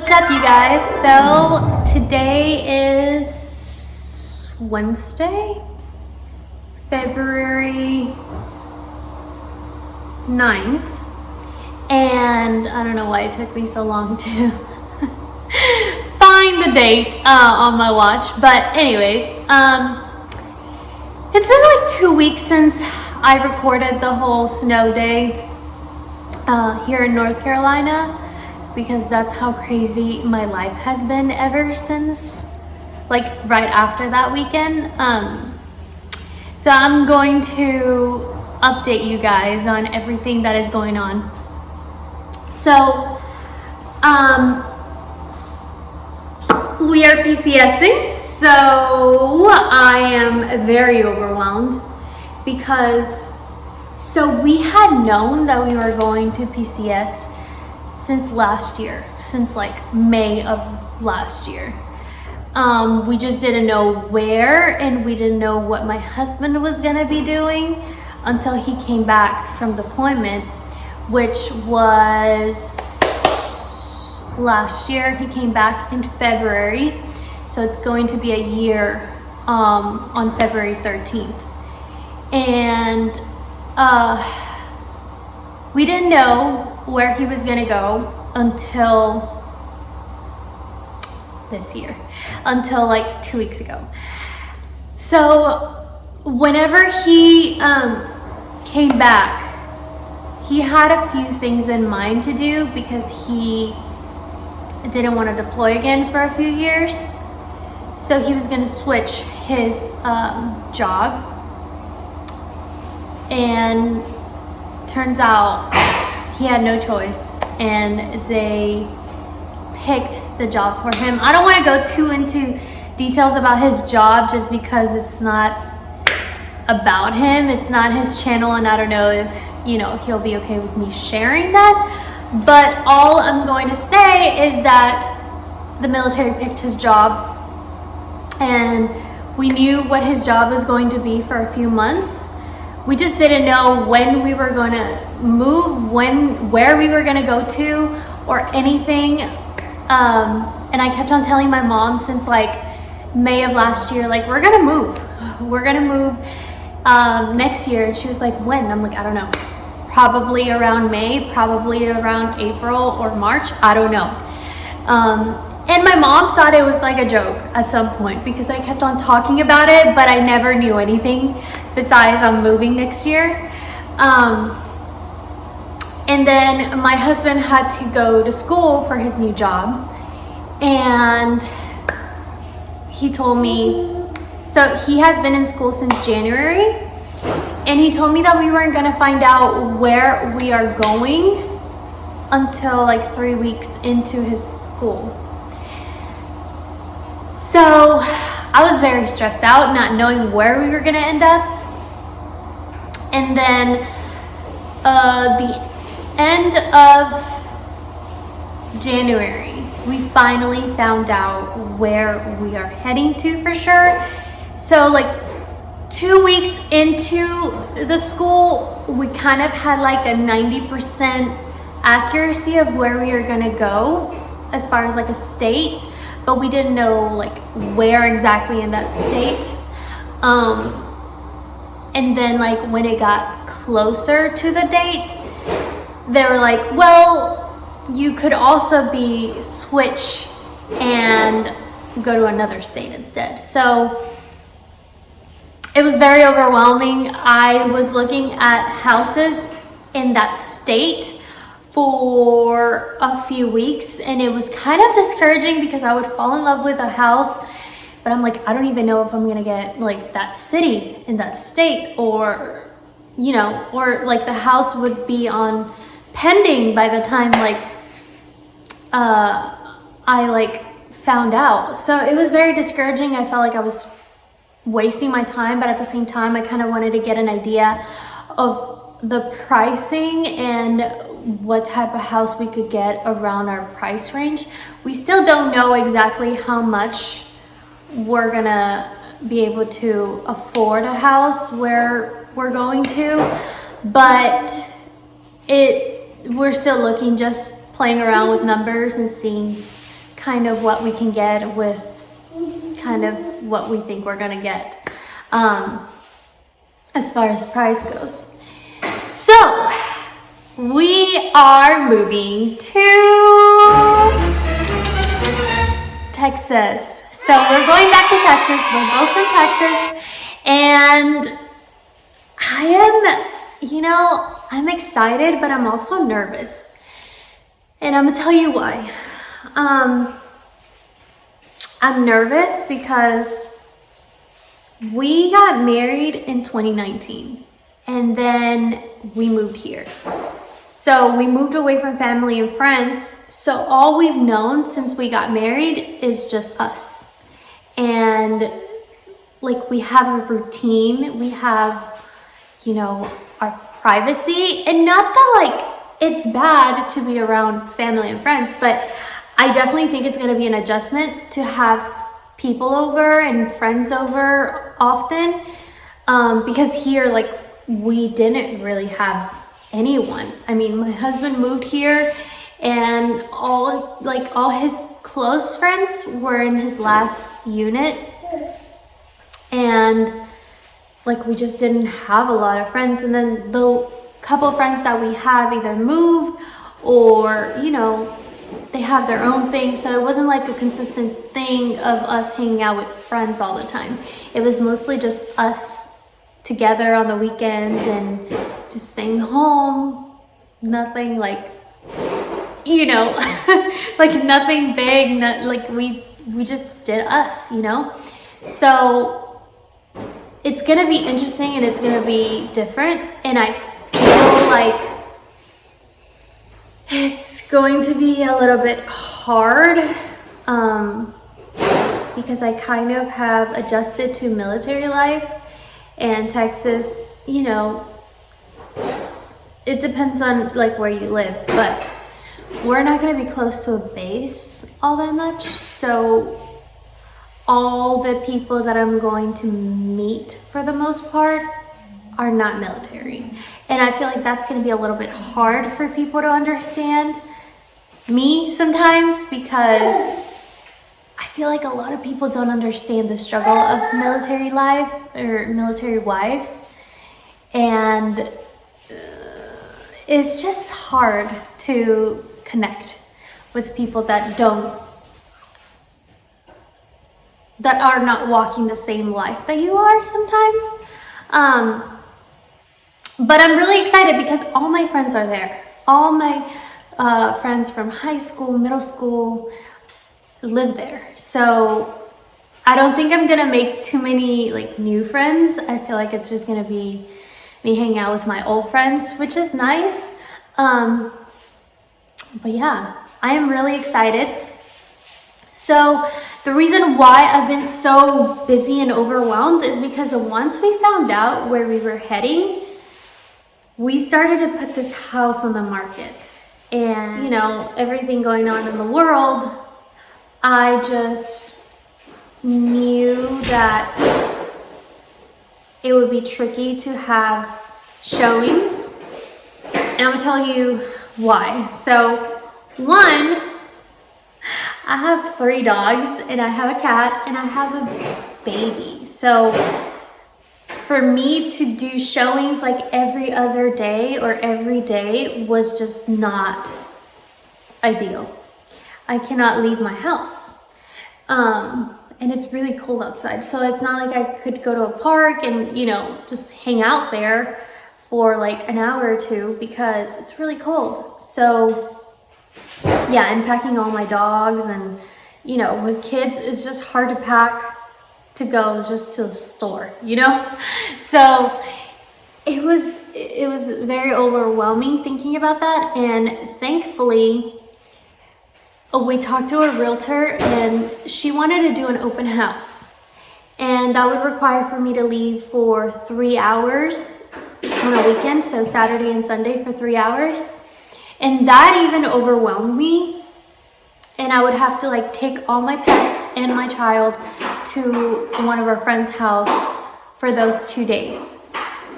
What's up, you guys? So today is Wednesday, February 9th, and I don't know why it took me so long to find the date on my watch, but anyways, it's been like 2 weeks since I recorded the whole snow day here in North Carolina, because that's how crazy my life has been ever since, like right after that weekend. So I'm going to update you guys on everything that is going on. So we are PCSing, so I am very overwhelmed because we had known that we were going to PCS since last year, since like May of last year. We just didn't know where, and we didn't know what my husband was gonna be doing until he came back from deployment, which was last year. He came back in February, so it's going to be a year on February 13th. And we didn't know where he was gonna go until this year, until like 2 weeks ago. So whenever he came back, he had a few things in mind to do because he didn't want to deploy again for a few years. So he was gonna switch his job, and turns out he had no choice, and they picked the job for him. I don't want to go too into details about his job just because it's not about him. It's not his channel, and I don't know if, you know, he'll be okay with me sharing that. But all I'm going to say is that the military picked his job, and we knew what his job was going to be for a few months. We just didn't know when we were going to move, where we were going to go to, or anything. And I kept on telling my mom since like May of last year, like, we're going to move. We're going to move next year. And she was like, when? I'm like, I don't know. Probably around May, probably around April or March. I don't know. And my mom thought it was like a joke at some point because I kept on talking about it, but I never knew anything besides I'm moving next year. And then my husband had to go to school for his new job, and he told me, so he has been in school since January, and he told me that we weren't gonna find out where we are going until like 3 weeks into his school. So I was very stressed out, not knowing where we were gonna end up. And then the end of January, we finally found out where we are heading to for sure. So like 2 weeks into the school, we kind of had like a 90% accuracy of where we are gonna go as far as like a state, but we didn't know like where exactly in that state. And then like when it got closer to the date, they were like, well, you could also be switch and go to another state instead. So it was very overwhelming. I was looking at houses in that state for a few weeks, and it was kind of discouraging because I would fall in love with a house, but I'm like, I don't even know if I'm gonna get like that city in that state, or, you know, or like the house would be on pending by the time like I like found out. So it was very discouraging. I felt like I was wasting my time, but at the same time I kind of wanted to get an idea of the pricing and what type of house we could get around our price range. We still don't know exactly how much we're gonna be able to afford a house where we're going to, but we're still looking, just playing around with numbers and seeing kind of what we can get with kind of what we think we're gonna get as far as price goes. So we are moving to Texas. So we're going back to Texas. We're both from Texas, and I'm excited, but I'm also nervous. And I'm gonna tell you why. I'm nervous because we got married in 2019, and then we moved here. So we moved away from family and friends. So all we've known since we got married is just us. And like, we have a routine, we have, our privacy. And not that like it's bad to be around family and friends, but I definitely think it's going to be an adjustment to have people over and friends over often, because here, like, we didn't really have anyone. I mean, my husband moved here, and all his close friends were in his last unit, and like, we just didn't have a lot of friends. And then the couple friends that we have either moved or they have their own thing, so it wasn't like a consistent thing of us hanging out with friends all the time. It was mostly just us together on the weekends and just staying home. Nothing like like nothing big, like we just did us, so it's gonna be interesting and it's gonna be different, and I feel like it's going to be a little bit hard because I kind of have adjusted to military life, and Texas, it depends on like where you live, but we're not going to be close to a base all that much. So all the people that I'm going to meet for the most part are not military. And I feel like that's going to be a little bit hard for people to understand me sometimes, because I feel like a lot of people don't understand the struggle of military life or military wives. And it's just hard to connect with people that are not walking the same life that you are sometimes. But I'm really excited because all my friends are there. All my friends from high school, middle school live there. So I don't think I'm gonna make too many like new friends. I feel like it's just gonna be me hanging out with my old friends, which is nice. But yeah, I am really excited. So the reason why I've been so busy and overwhelmed is because once we found out where we were heading, we started to put this house on the market. And everything going on in the world, I just knew that it would be tricky to have showings. And I'm gonna tell you why. So one, I have 3 dogs, and I have a cat, and I have a baby. So for me to do showings like every other day or every day was just not ideal. I cannot leave my house. And it's really cold outside. So it's not like I could go to a park and, just hang out there for like an hour or two because it's really cold. So yeah, and packing all my dogs and, with kids, it's just hard to pack to go just to the store, So it was very overwhelming thinking about that. And thankfully, we talked to a realtor, and she wanted to do an open house, and that would require for me to leave for 3 hours on a weekend, so Saturday and Sunday for 3 hours. And that even overwhelmed me, and I would have to like take all my pets and my child to one of our friends' house for those 2 days.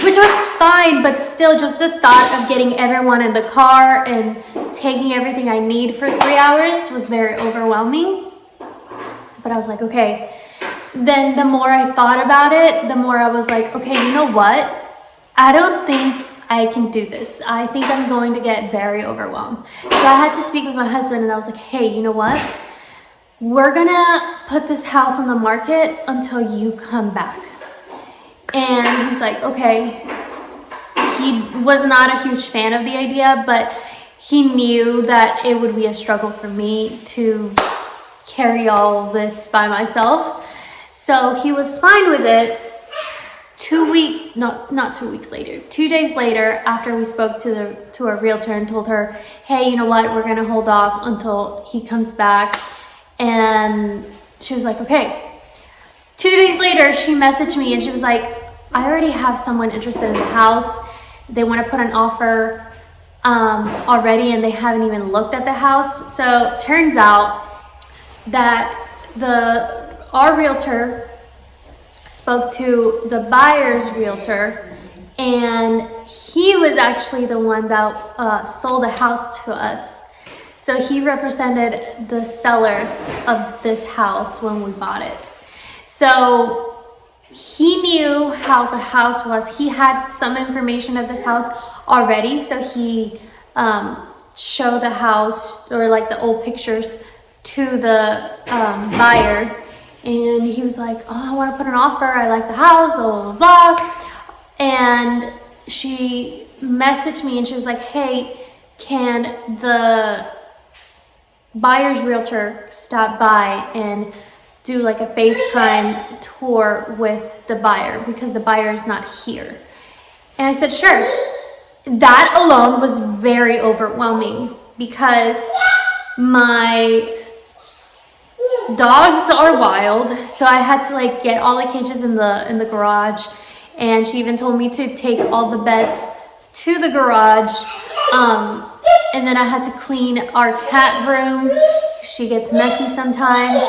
which was fine, but still just the thought of getting everyone in the car and taking everything I need for 3 hours was very overwhelming. But I was like, okay. Then the more I thought about it, the more I was like, okay, you know what? I don't think I can do this. I think I'm going to get very overwhelmed. So I had to speak with my husband, and I was like, hey, you know what? We're gonna put this house on the market until you come back. And he was like, okay. He was not a huge fan of the idea, but he knew that it would be a struggle for me to carry all of this by myself. So he was fine with it. 2 days later, after we spoke to our realtor and told her, hey, you know what, we're gonna hold off until he comes back. And she was like, okay. 2 days later, she messaged me and she was like, I already have someone interested in the house. They want to put an offer already, and they haven't even looked at the house. So turns out that our realtor spoke to the buyer's realtor, and he was actually the one that sold the house to us. So he represented the seller of this house when we bought it. So he knew how the house was. He had some information of this house already. So he showed the house, or like the old pictures, to the buyer. And he was like, oh, I want to put an offer. I like the house, blah, blah, blah, blah. And she messaged me and she was like, hey, can the buyer's realtor stop by and do like a FaceTime tour with the buyer, because the buyer is not here? And I said, sure. That alone was very overwhelming because my dogs are wild. So I had to like get all the cages in the garage. And she even told me to take all the beds to the garage. And then I had to clean our cat room. She gets messy sometimes.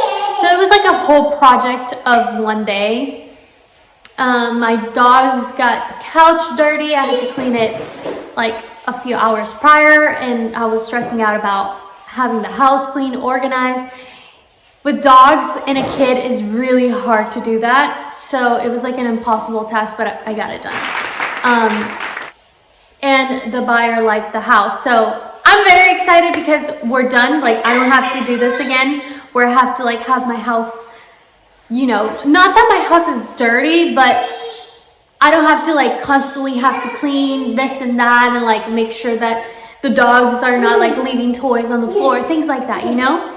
So it was like a whole project of one day. My dogs got the couch dirty. I had to clean it like a few hours prior, and I was stressing out about having the house clean, organized. With dogs and a kid, is really hard to do that. So it was like an impossible task, but I got it done. And the buyer liked the house. So I'm very excited because we're done. Like, I don't have to do this again, where I have to like have my house, you know, not that my house is dirty, but I don't have to like constantly have to clean this and that and like make sure that the dogs are not like leaving toys on the floor, things like that, you know?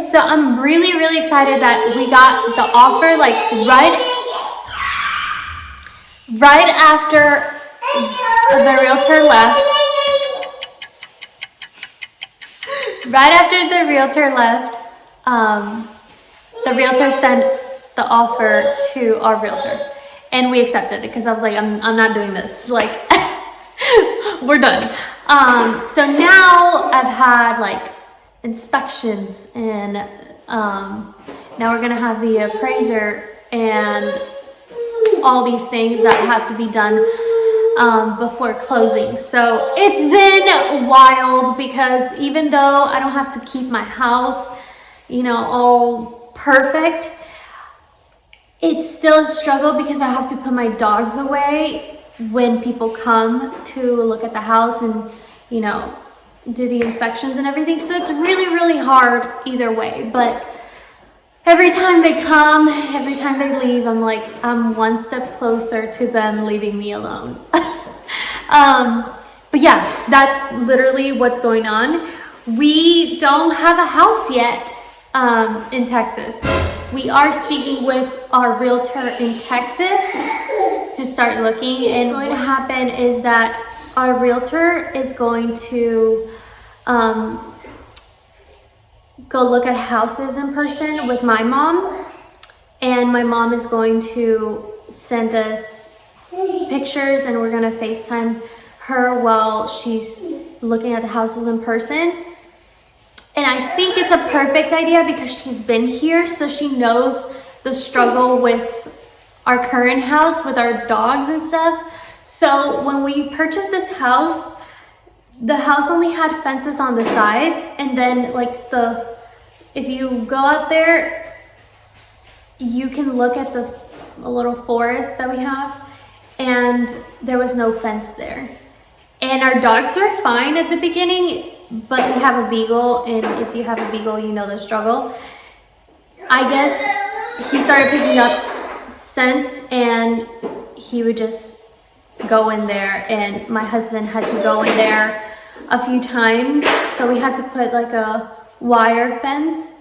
So I'm really, really excited that we got the offer like right after the realtor left. Right after the realtor left, the realtor sent the offer to our realtor, and we accepted it because I was like, I'm not doing this. Like, we're done. So now I've had like inspections, and now we're gonna have the appraiser and all these things that have to be done before closing. So it's been wild because even though I don't have to keep my house, you know, all perfect, it's still a struggle because I have to put my dogs away when people come to look at the house and, you know, do the inspections and everything. So it's really, really hard either way. But every time they come, every time they leave, I'm like, I'm one step closer to them leaving me alone. But yeah, that's literally what's going on. We don't have a house yet in Texas. We are speaking with our realtor in Texas to start looking. And what's going to happen is that our realtor is going to go look at houses in person with my mom, and my mom is going to send us pictures, and we're going to FaceTime her while she's looking at the houses in person. And I think it's a perfect idea because she's been here, so she knows the struggle with our current house with our dogs and stuff. So when we purchased this house, the house only had fences on the sides, and then like if you go out there, you can look at a little forest that we have, and there was no fence there. And our dogs were fine at the beginning, but we have a beagle, and if you have a beagle, you know the struggle. I guess he started picking up scents, and he would just go in there, and my husband had to go in there a few times, so we had to put like a wire fence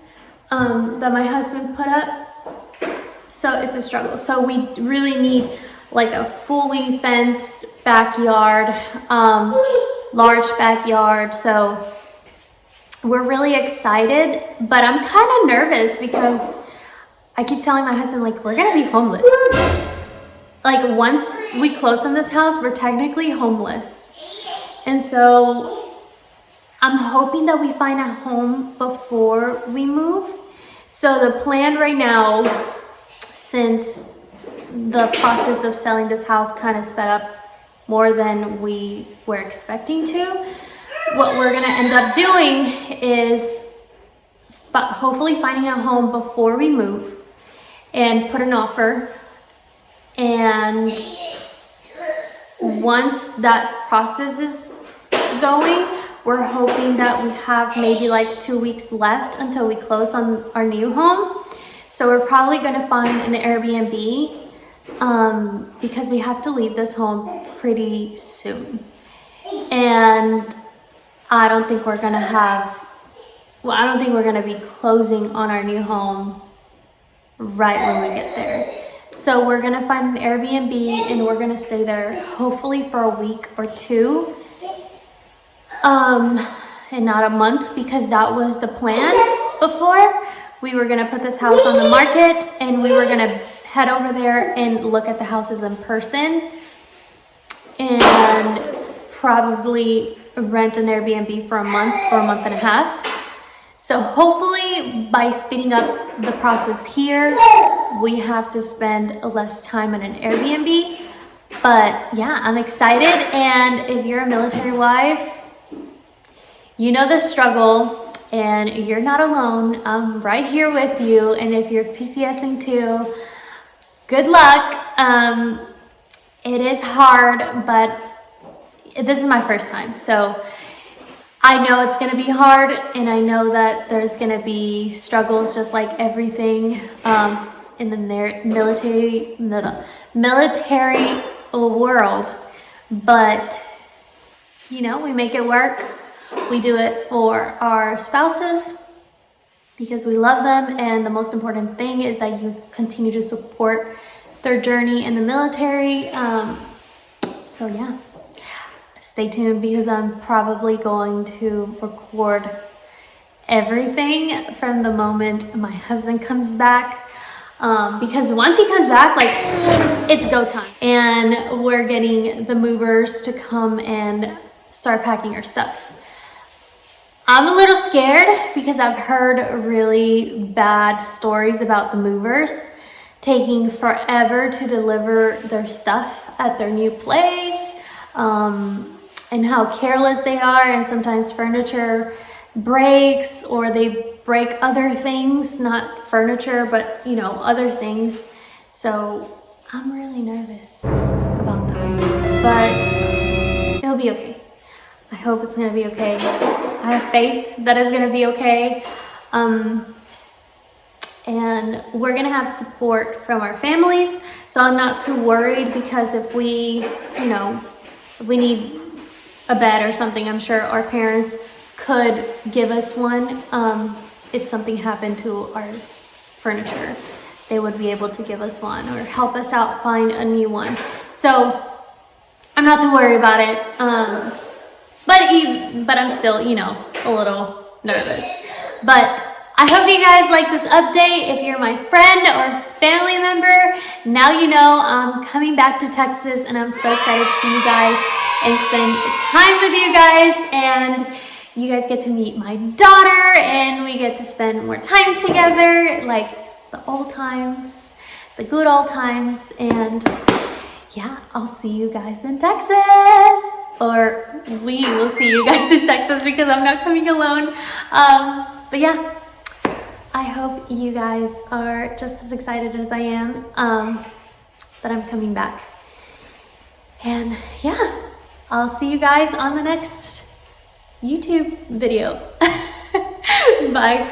that my husband put up. So it's a struggle. So we really need like a fully fenced backyard, large backyard. So we're really excited, but I'm kind of nervous because I keep telling my husband, like, we're gonna be homeless. Like, once we close on this house, we're technically homeless. And so I'm hoping that we find a home before we move. So the plan right now, since the process of selling this house kind of sped up more than we were expecting to, what we're gonna end up doing is hopefully finding a home before we move and put an offer. And once that process is going, we're hoping that we have maybe like 2 weeks left until we close on our new home. So we're probably gonna find an Airbnb because we have to leave this home pretty soon. And I don't think we're gonna be closing on our new home right when we get there. So we're gonna find an Airbnb and we're gonna stay there hopefully for a week or two. And not a month, because that was the plan before. We were gonna put this house on the market and we were gonna head over there and look at the houses in person and probably rent an Airbnb for a month or a month and a half. So hopefully by speeding up the process here, we have to spend less time in an Airbnb. But yeah, I'm excited. And if you're a military wife, you know the struggle and you're not alone. I'm right here with you. And if you're PCSing too, good luck. It is hard, but this is my first time. So I know it's gonna be hard, and I know that there's gonna be struggles just like everything in the military world. But you know, we make it work. We do it for our spouses because we love them, and the most important thing is that you continue to support their journey in the military. So yeah, stay tuned because I'm probably going to record everything from the moment my husband comes back. Because once he comes back, like, it's go time. And we're getting the movers to come and start packing our stuff. I'm a little scared because I've heard really bad stories about the movers taking forever to deliver their stuff at their new place, and how careless they are, and sometimes furniture breaks or they break other things, not furniture, but you know, other things. So I'm really nervous about that, but it'll be okay. I hope it's gonna be okay. I have faith that it's gonna be okay. And we're gonna have support from our families, so I'm not too worried, because if we need a bed or something, I'm sure our parents could give us one. If something happened to our furniture, they would be able to give us one or help us out find a new one. So I'm not too worried about it. But I'm still, you know, a little nervous. But I hope you guys like this update. If you're my friend or family member, now you know I'm coming back to Texas, and I'm so excited to see you guys and spend time with you guys. And you guys get to meet my daughter, and we get to spend more time together, like the old times, the good old times. And yeah, I'll see you guys in Texas. Or we will see you guys in Texas because I'm not coming alone. But yeah, I hope you guys are just as excited as I am that I'm coming back. And yeah, I'll see you guys on the next YouTube video. Bye.